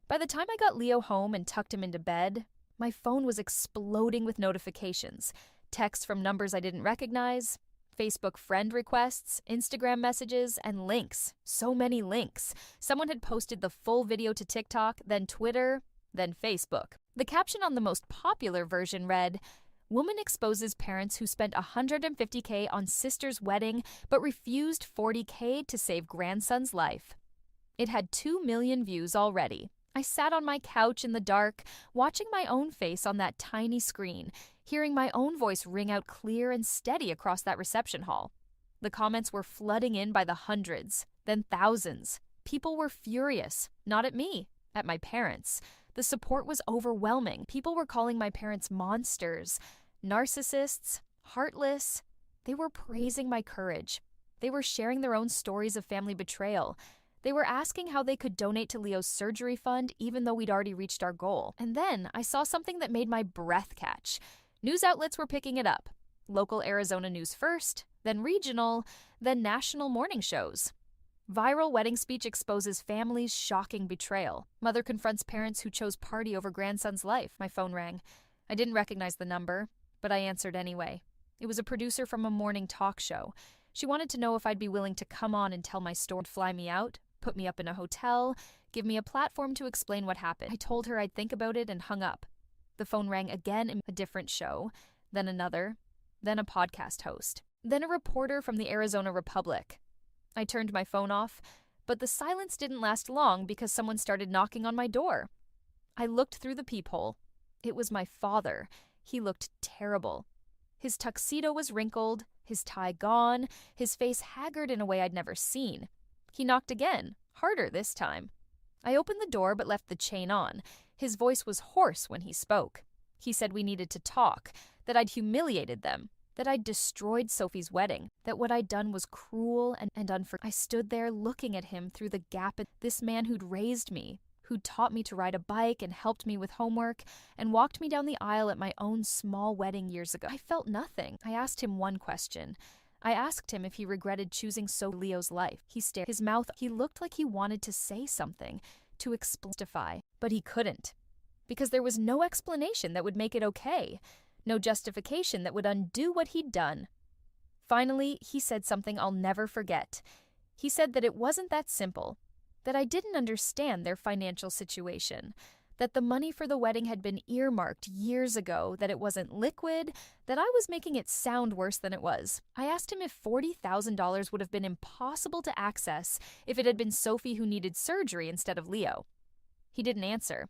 S1: By the time I got Leo home and tucked him into bed, my phone was exploding with notifications. Texts from numbers I didn't recognize, Facebook friend requests, Instagram messages, and links. So many links. Someone had posted the full video to TikTok, then Twitter, then Facebook. The caption on the most popular version read, "Woman exposes parents who spent $150K on sister's wedding but refused $40K to save grandson's life." It had 2 million views already. I sat on my couch in the dark, watching my own face on that tiny screen, hearing my own voice ring out clear and steady across that reception hall. The comments were flooding in by the hundreds, then thousands. People were furious, not at me, at my parents. The support was overwhelming. People were calling my parents monsters, narcissists, heartless. They were praising my courage. They were sharing their own stories of family betrayal. They were asking how they could donate to Leo's surgery fund even though we'd already reached our goal. And then I saw something that made my breath catch. News outlets were picking it up. Local Arizona news first, then regional, then national morning shows. Viral wedding speech exposes family's shocking betrayal. Mother confronts parents who chose party over grandson's life. My phone rang. I didn't recognize the number, but I answered anyway. It was a producer from a morning talk show. She wanted to know if I'd be willing to come on and tell my story, fly me out, put me up in a hotel, give me a platform to explain what happened. I told her I'd think about it and hung up. The phone rang again in a different show, then another, then a podcast host, then a reporter from the Arizona Republic. I turned my phone off, but the silence didn't last long because someone started knocking on my door. I looked through the peephole. It was my father. He looked terrible. His tuxedo was wrinkled, his tie gone, his face haggard in a way I'd never seen. He knocked again, harder this time. I opened the door but left the chain on. His voice was hoarse when he spoke. He said we needed to talk, that I'd humiliated them, that I'd destroyed Sophie's wedding, that what I'd done was cruel and unforgivable. I stood there looking at him through the gap. This man who'd raised me, who'd taught me to ride a bike and helped me with homework and walked me down the aisle at my own small wedding years ago. I felt nothing. I asked him one question. I asked him if he regretted choosing Leo's life. He stared, his mouth, he looked like he wanted to say something, to justify, but he couldn't. Because there was no explanation that would make it okay, no justification that would undo what he'd done. Finally, he said something I'll never forget. He said that it wasn't that simple, that I didn't understand their financial situation, that the money for the wedding had been earmarked years ago, that it wasn't liquid, that I was making it sound worse than it was. I asked him if $40,000 would have been impossible to access if it had been Sophie who needed surgery instead of Leo. He didn't answer.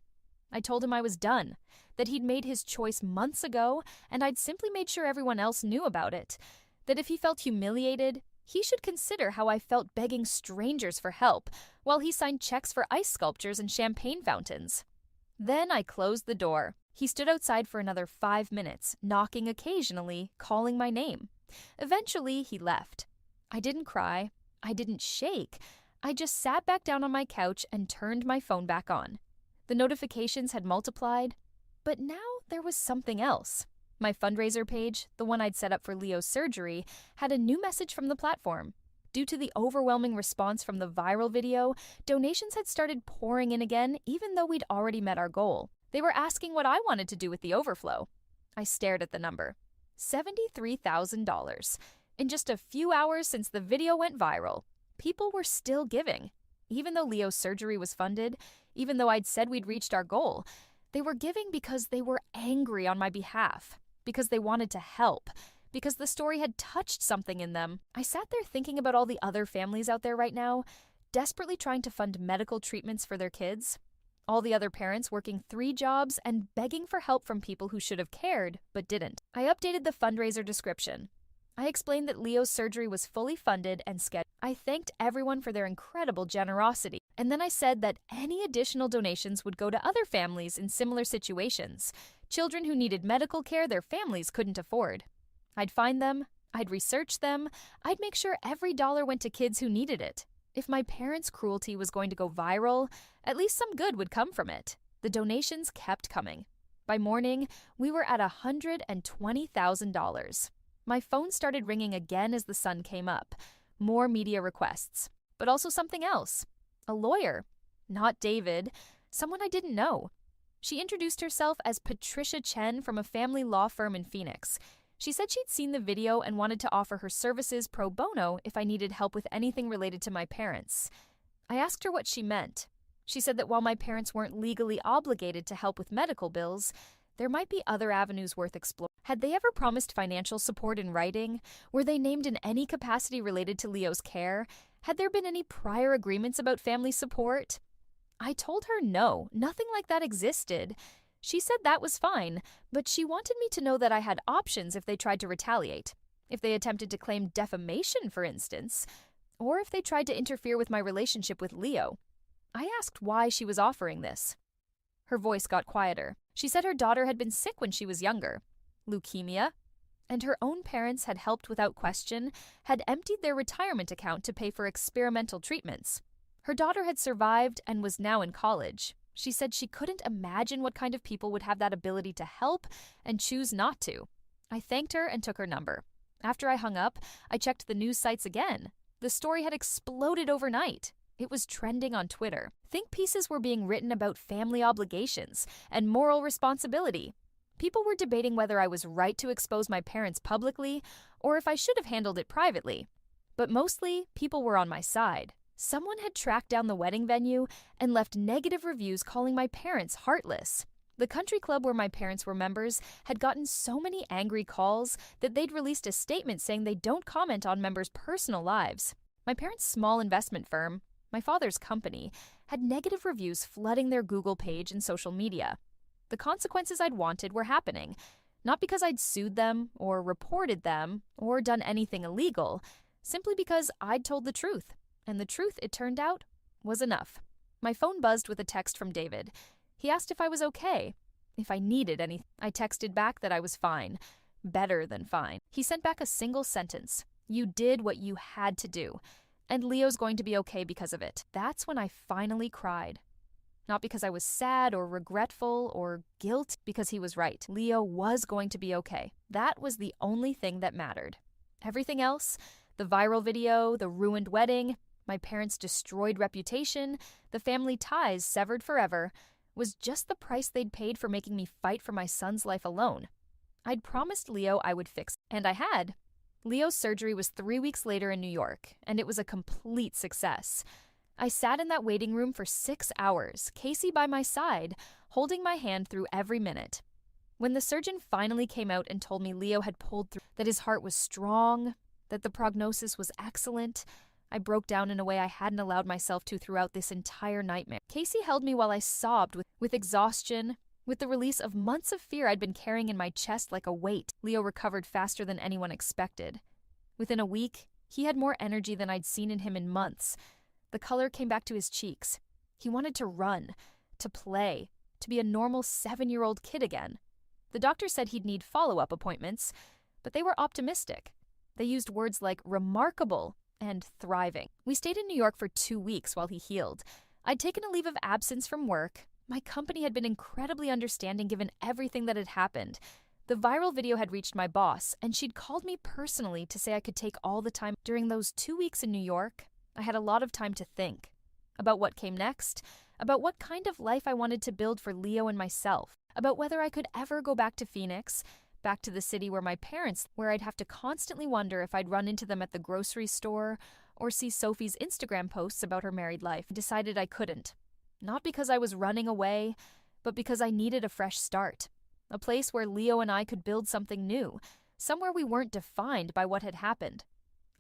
S1: I told him I was done, that he'd made his choice months ago, and I'd simply made sure everyone else knew about it, that if he felt humiliated, he should consider how I felt begging strangers for help while he signed checks for ice sculptures and champagne fountains. Then I closed the door. He stood outside for another 5 minutes, knocking occasionally, calling my name. Eventually, he left. I didn't cry. I didn't shake. I just sat back down on my couch and turned my phone back on. The notifications had multiplied, but now there was something else. My fundraiser page, the one I'd set up for Leo's surgery, had a new message from the platform. Due to the overwhelming response from the viral video, donations had started pouring in again, even though we'd already met our goal. They were asking what I wanted to do with the overflow. I stared at the number. $73,000. In just a few hours since the video went viral, people were still giving. Even though Leo's surgery was funded, even though I'd said we'd reached our goal, they were giving because they were angry on my behalf, because they wanted to help, because the story had touched something in them. I sat there thinking about all the other families out there right now, desperately trying to fund medical treatments for their kids. All the other parents working 3 jobs and begging for help from people who should have cared, but didn't. I updated the fundraiser description. I explained that Leo's surgery was fully funded and scheduled. I thanked everyone for their incredible generosity. And then I said that any additional donations would go to other families in similar situations, children who needed medical care their families couldn't afford. I'd find them, I'd research them, I'd make sure every dollar went to kids who needed it. If my parents' cruelty was going to go viral, at least some good would come from it. The donations kept coming. By morning, we were at $120,000. My phone started ringing again as the sun came up. More media requests. But also something else. A lawyer. Not David. Someone I didn't know. She introduced herself as Patricia Chen from a family law firm in Phoenix. She said she'd seen the video and wanted to offer her services pro bono if I needed help with anything related to my parents. I asked her what she meant. She said that while my parents weren't legally obligated to help with medical bills, there might be other avenues worth exploring. Had they ever promised financial support in writing? Were they named in any capacity related to Leo's care? Had there been any prior agreements about family support? I told her no, nothing like that existed. She said that was fine, but she wanted me to know that I had options if they tried to retaliate. If they attempted to claim defamation, for instance, or if they tried to interfere with my relationship with Leo. I asked why she was offering this. Her voice got quieter. She said her daughter had been sick when she was younger. Leukemia, and her own parents had helped without question, had emptied their retirement account to pay for experimental treatments. Her daughter had survived and was now in college. She said she couldn't imagine what kind of people would have that ability to help and choose not to. I thanked her and took her number. After I hung up, I checked the news sites again. The story had exploded overnight. It was trending on Twitter. Think pieces were being written about family obligations and moral responsibility. People were debating whether I was right to expose my parents publicly or if I should have handled it privately. But mostly, people were on my side. Someone had tracked down the wedding venue and left negative reviews calling my parents heartless. The country club where my parents were members had gotten so many angry calls that they'd released a statement saying they don't comment on members' personal lives. My parents' small investment firm, my father's company, had negative reviews flooding their Google page and social media. The consequences I'd wanted were happening, not because I'd sued them or reported them or done anything illegal, simply because I'd told the truth. And the truth, it turned out, was enough. My phone buzzed with a text from David. He asked if I was okay, if I needed anything. I texted back that I was fine, better than fine. He sent back a single sentence. You did what you had to do, and Leo's going to be okay because of it. That's when I finally cried. Not because I was sad or regretful or guilt, because he was right. Leo was going to be okay. That was the only thing that mattered. Everything else, the viral video, the ruined wedding, my parents' destroyed reputation, the family ties severed forever, was just the price they'd paid for making me fight for my son's life alone. I'd promised Leo I would fix it, and I had. Leo's surgery was 3 weeks later in New York, and it was a complete success. I sat in that waiting room for 6 hours, Casey by my side, holding my hand through every minute. When the surgeon finally came out and told me Leo had pulled through, that his heart was strong, that the prognosis was excellent, I broke down in a way I hadn't allowed myself to throughout this entire nightmare. Casey held me while I sobbed with exhaustion, with the release of months of fear I'd been carrying in my chest like a weight. Leo recovered faster than anyone expected. Within a week, he had more energy than I'd seen in him in months. The color came back to his cheeks. He wanted to run, to play, to be a normal 7-year-old kid again. The doctor said he'd need follow-up appointments, but they were optimistic. They used words like remarkable and thriving. We stayed in New York for 2 weeks while he healed. I'd taken a leave of absence from work. My company had been incredibly understanding given everything that had happened. The viral video had reached my boss, and she'd called me personally to say I could take all the time. During those 2 weeks in New York, I had a lot of time to think about what came next, about what kind of life I wanted to build for Leo and myself, about whether I could ever go back to Phoenix, back to the city where my parents, where I'd have to constantly wonder if I'd run into them at the grocery store or see Sophie's Instagram posts about her married life. I decided I couldn't. Not because I was running away, but because I needed a fresh start. A place where Leo and I could build something new, somewhere we weren't defined by what had happened.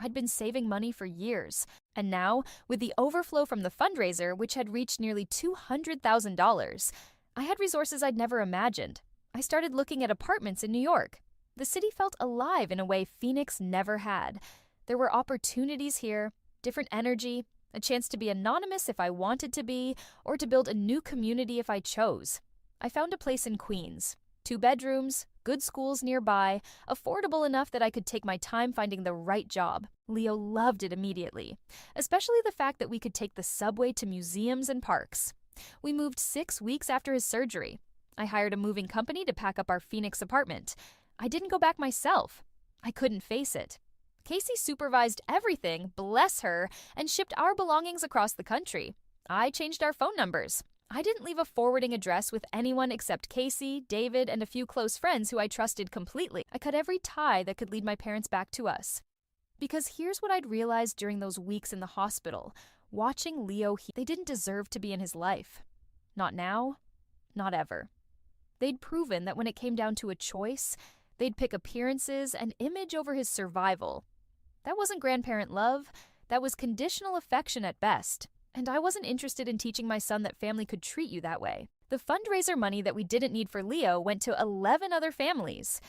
S1: I'd been saving money for years, and now, with the overflow from the fundraiser, which had reached nearly $200,000, I had resources I'd never imagined. I started looking at apartments in New York. The city felt alive in a way Phoenix never had. There were opportunities here, different energy, a chance to be anonymous if I wanted to be, or to build a new community if I chose. I found a place in Queens. 2 bedrooms, good schools nearby, affordable enough that I could take my time finding the right job. Leo loved it immediately, especially the fact that we could take the subway to museums and parks. We moved 6 weeks after his surgery. I hired a moving company to pack up our Phoenix apartment. I didn't go back myself. I couldn't face it. Casey supervised everything, bless her, and shipped our belongings across the country. I changed our phone numbers. I didn't leave a forwarding address with anyone except Casey, David, and a few close friends who I trusted completely. I cut every tie that could lead my parents back to us. Because here's what I'd realized during those weeks in the hospital. Watching Leo, they didn't deserve to be in his life. Not now, not ever. They'd proven that when it came down to a choice, they'd pick appearances and image over his survival. That wasn't grandparent love, that was conditional affection at best. And I wasn't interested in teaching my son that family could treat you that way. The fundraiser money that we didn't need for Leo went to 11 other families.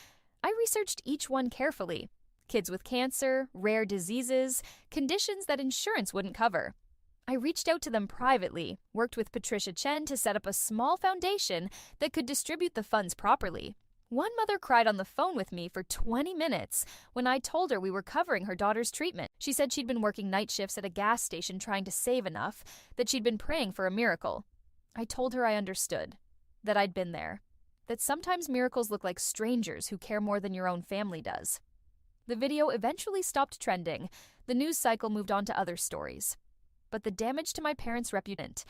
S1: I researched each one carefully. Kids with cancer, rare diseases, conditions that insurance wouldn't cover. I reached out to them privately, worked with Patricia Chen to set up a small foundation that could distribute the funds properly. One mother cried on the phone with me for 20 minutes when I told her we were covering her daughter's treatment. She said she'd been working night shifts at a gas station trying to save enough, that she'd been praying for a miracle. I told her I understood, that I'd been there, that sometimes miracles look like strangers who care more than your own family does. The video eventually stopped trending. The news cycle moved on to other stories. But the damage to my parents' reputation.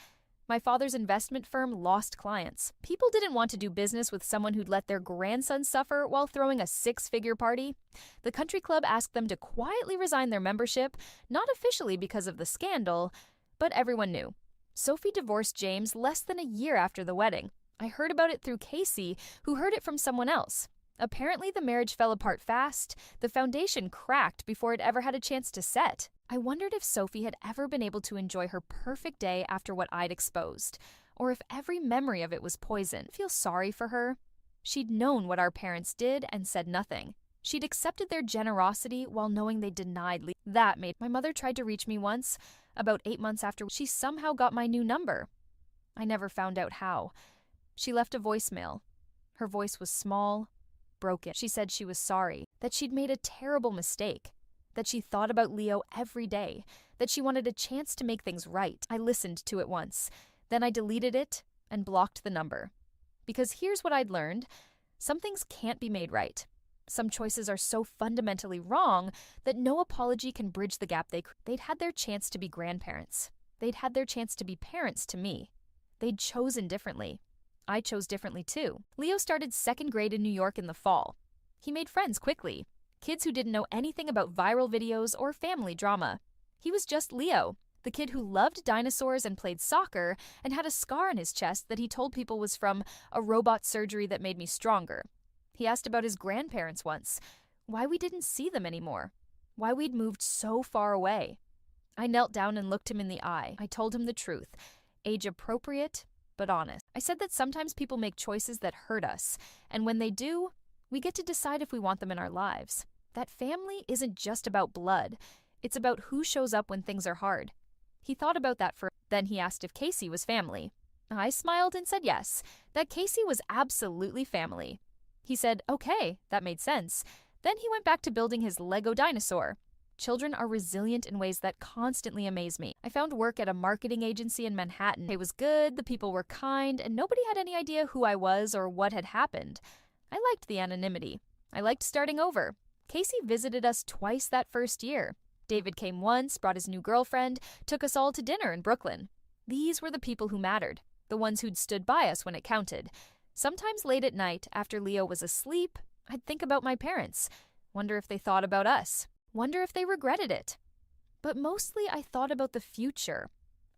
S1: My father's investment firm lost clients. People didn't want to do business with someone who'd let their grandson suffer while throwing a 6-figure party. The country club asked them to quietly resign their membership, not officially because of the scandal, but everyone knew. Sophie divorced James less than a year after the wedding. I heard about it through Casey, who heard it from someone else. Apparently, the marriage fell apart fast. The foundation cracked before it ever had a chance to set. I wondered if Sophie had ever been able to enjoy her perfect day after what I'd exposed, or if every memory of it was poison. I feel sorry for her. She'd known what our parents did and said nothing. She'd accepted their generosity while knowing they denied. That made my mother tried to reach me once, about 8 months after she somehow got my new number. I never found out how. She left a voicemail. Her voice was small, broken. She said she was sorry, that she'd made a terrible mistake, that she thought about Leo every day, that she wanted a chance to make things right. I listened to it once, then I deleted it and blocked the number. Because here's what I'd learned: some things can't be made right. Some choices are so fundamentally wrong that no apology can bridge the gap. They'd had their chance to be grandparents. They'd had their chance to be parents to me. They'd chosen differently. I chose differently too. Leo started 2nd grade in New York in the fall. He made friends quickly, kids who didn't know anything about viral videos or family drama. He was just Leo, The kid who loved dinosaurs and played soccer and had a scar on his chest that he told people was from a robot surgery that made me stronger. He asked about his grandparents once, why we didn't see them anymore, why we'd moved so far away. I knelt down and looked him in the eye. I told him the truth, age-appropriate but honest. I said that sometimes people make choices that hurt us, and when they do, we get to decide if we want them in our lives. That family isn't just about blood. It's about who shows up when things are hard. He thought about that then he asked if Casey was family. I smiled and said yes, that Casey was absolutely family. He said, okay, that made sense. Then he went back to building his Lego dinosaur. Children are resilient in ways that constantly amaze me. I found work at a marketing agency in Manhattan. It was good, the people were kind, and nobody had any idea who I was or what had happened. I liked the anonymity. I liked starting over. Casey visited us twice that first year. David came once, brought his new girlfriend, took us all to dinner in Brooklyn. These were the people who mattered, the ones who'd stood by us when it counted. Sometimes late at night, after Leo was asleep, I'd think about my parents, wonder if they thought about us, wonder if they regretted it. But mostly I thought about the future,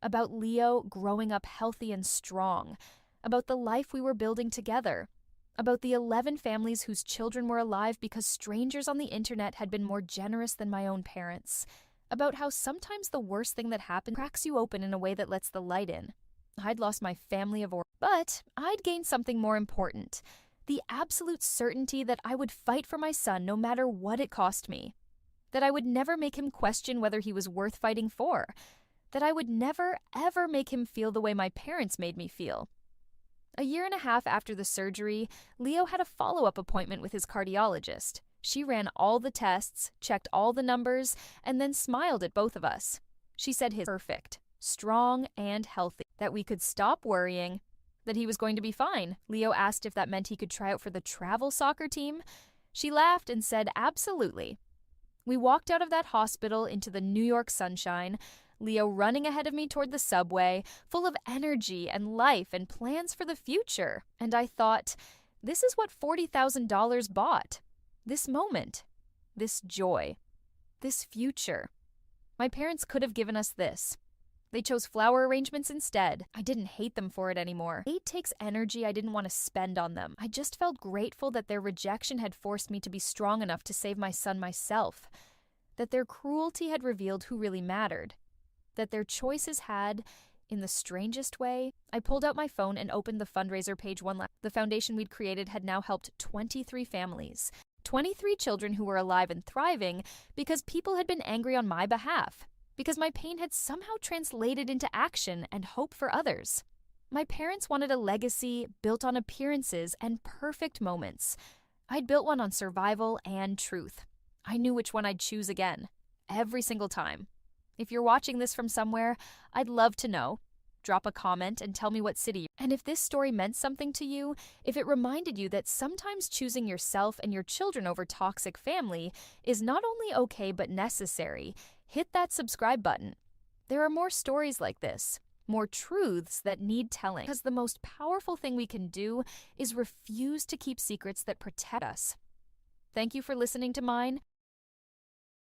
S1: about Leo growing up healthy and strong, about the life we were building together, about the 11 families whose children were alive because strangers on the internet had been more generous than my own parents, about how sometimes the worst thing that happens cracks you open in a way that lets the light in. I'd lost my family of origin, but I'd gained something more important, the absolute certainty that I would fight for my son no matter what it cost me, that I would never make him question whether he was worth fighting for, that I would never, ever make him feel the way my parents made me feel. A year and a half after the surgery, Leo had a follow-up appointment with his cardiologist. She ran all the tests, checked all the numbers, and then smiled at both of us. She said he's perfect, strong and healthy, that we could stop worrying, that he was going to be fine. Leo asked if that meant he could try out for the travel soccer team. She laughed and said absolutely. We walked out of that hospital into the New York sunshine, Leo running ahead of me toward the subway, full of energy and life and plans for the future. And I thought, this is what $40,000 bought. This moment, this joy, this future. My parents could have given us this. They chose flower arrangements instead. I didn't hate them for it anymore. Hate takes energy I didn't want to spend on them. I just felt grateful that their rejection had forced me to be strong enough to save my son myself, that their cruelty had revealed who really mattered, that their choices had, in the strangest way. I pulled out my phone and opened the fundraiser page one last. The foundation we'd created had now helped 23 families, 23 children who were alive and thriving because people had been angry on my behalf, because my pain had somehow translated into action and hope for others. My parents wanted a legacy built on appearances and perfect moments. I'd built one on survival and truth. I knew which one I'd choose again, every single time. If you're watching this from somewhere, I'd love to know. Drop a comment and tell me what city. And if this story meant something to you, if it reminded you that sometimes choosing yourself and your children over toxic family is not only okay but necessary, hit that subscribe button. There are more stories like this, more truths that need telling, because the most powerful thing we can do is refuse to keep secrets that protect us. Thank you for listening to mine.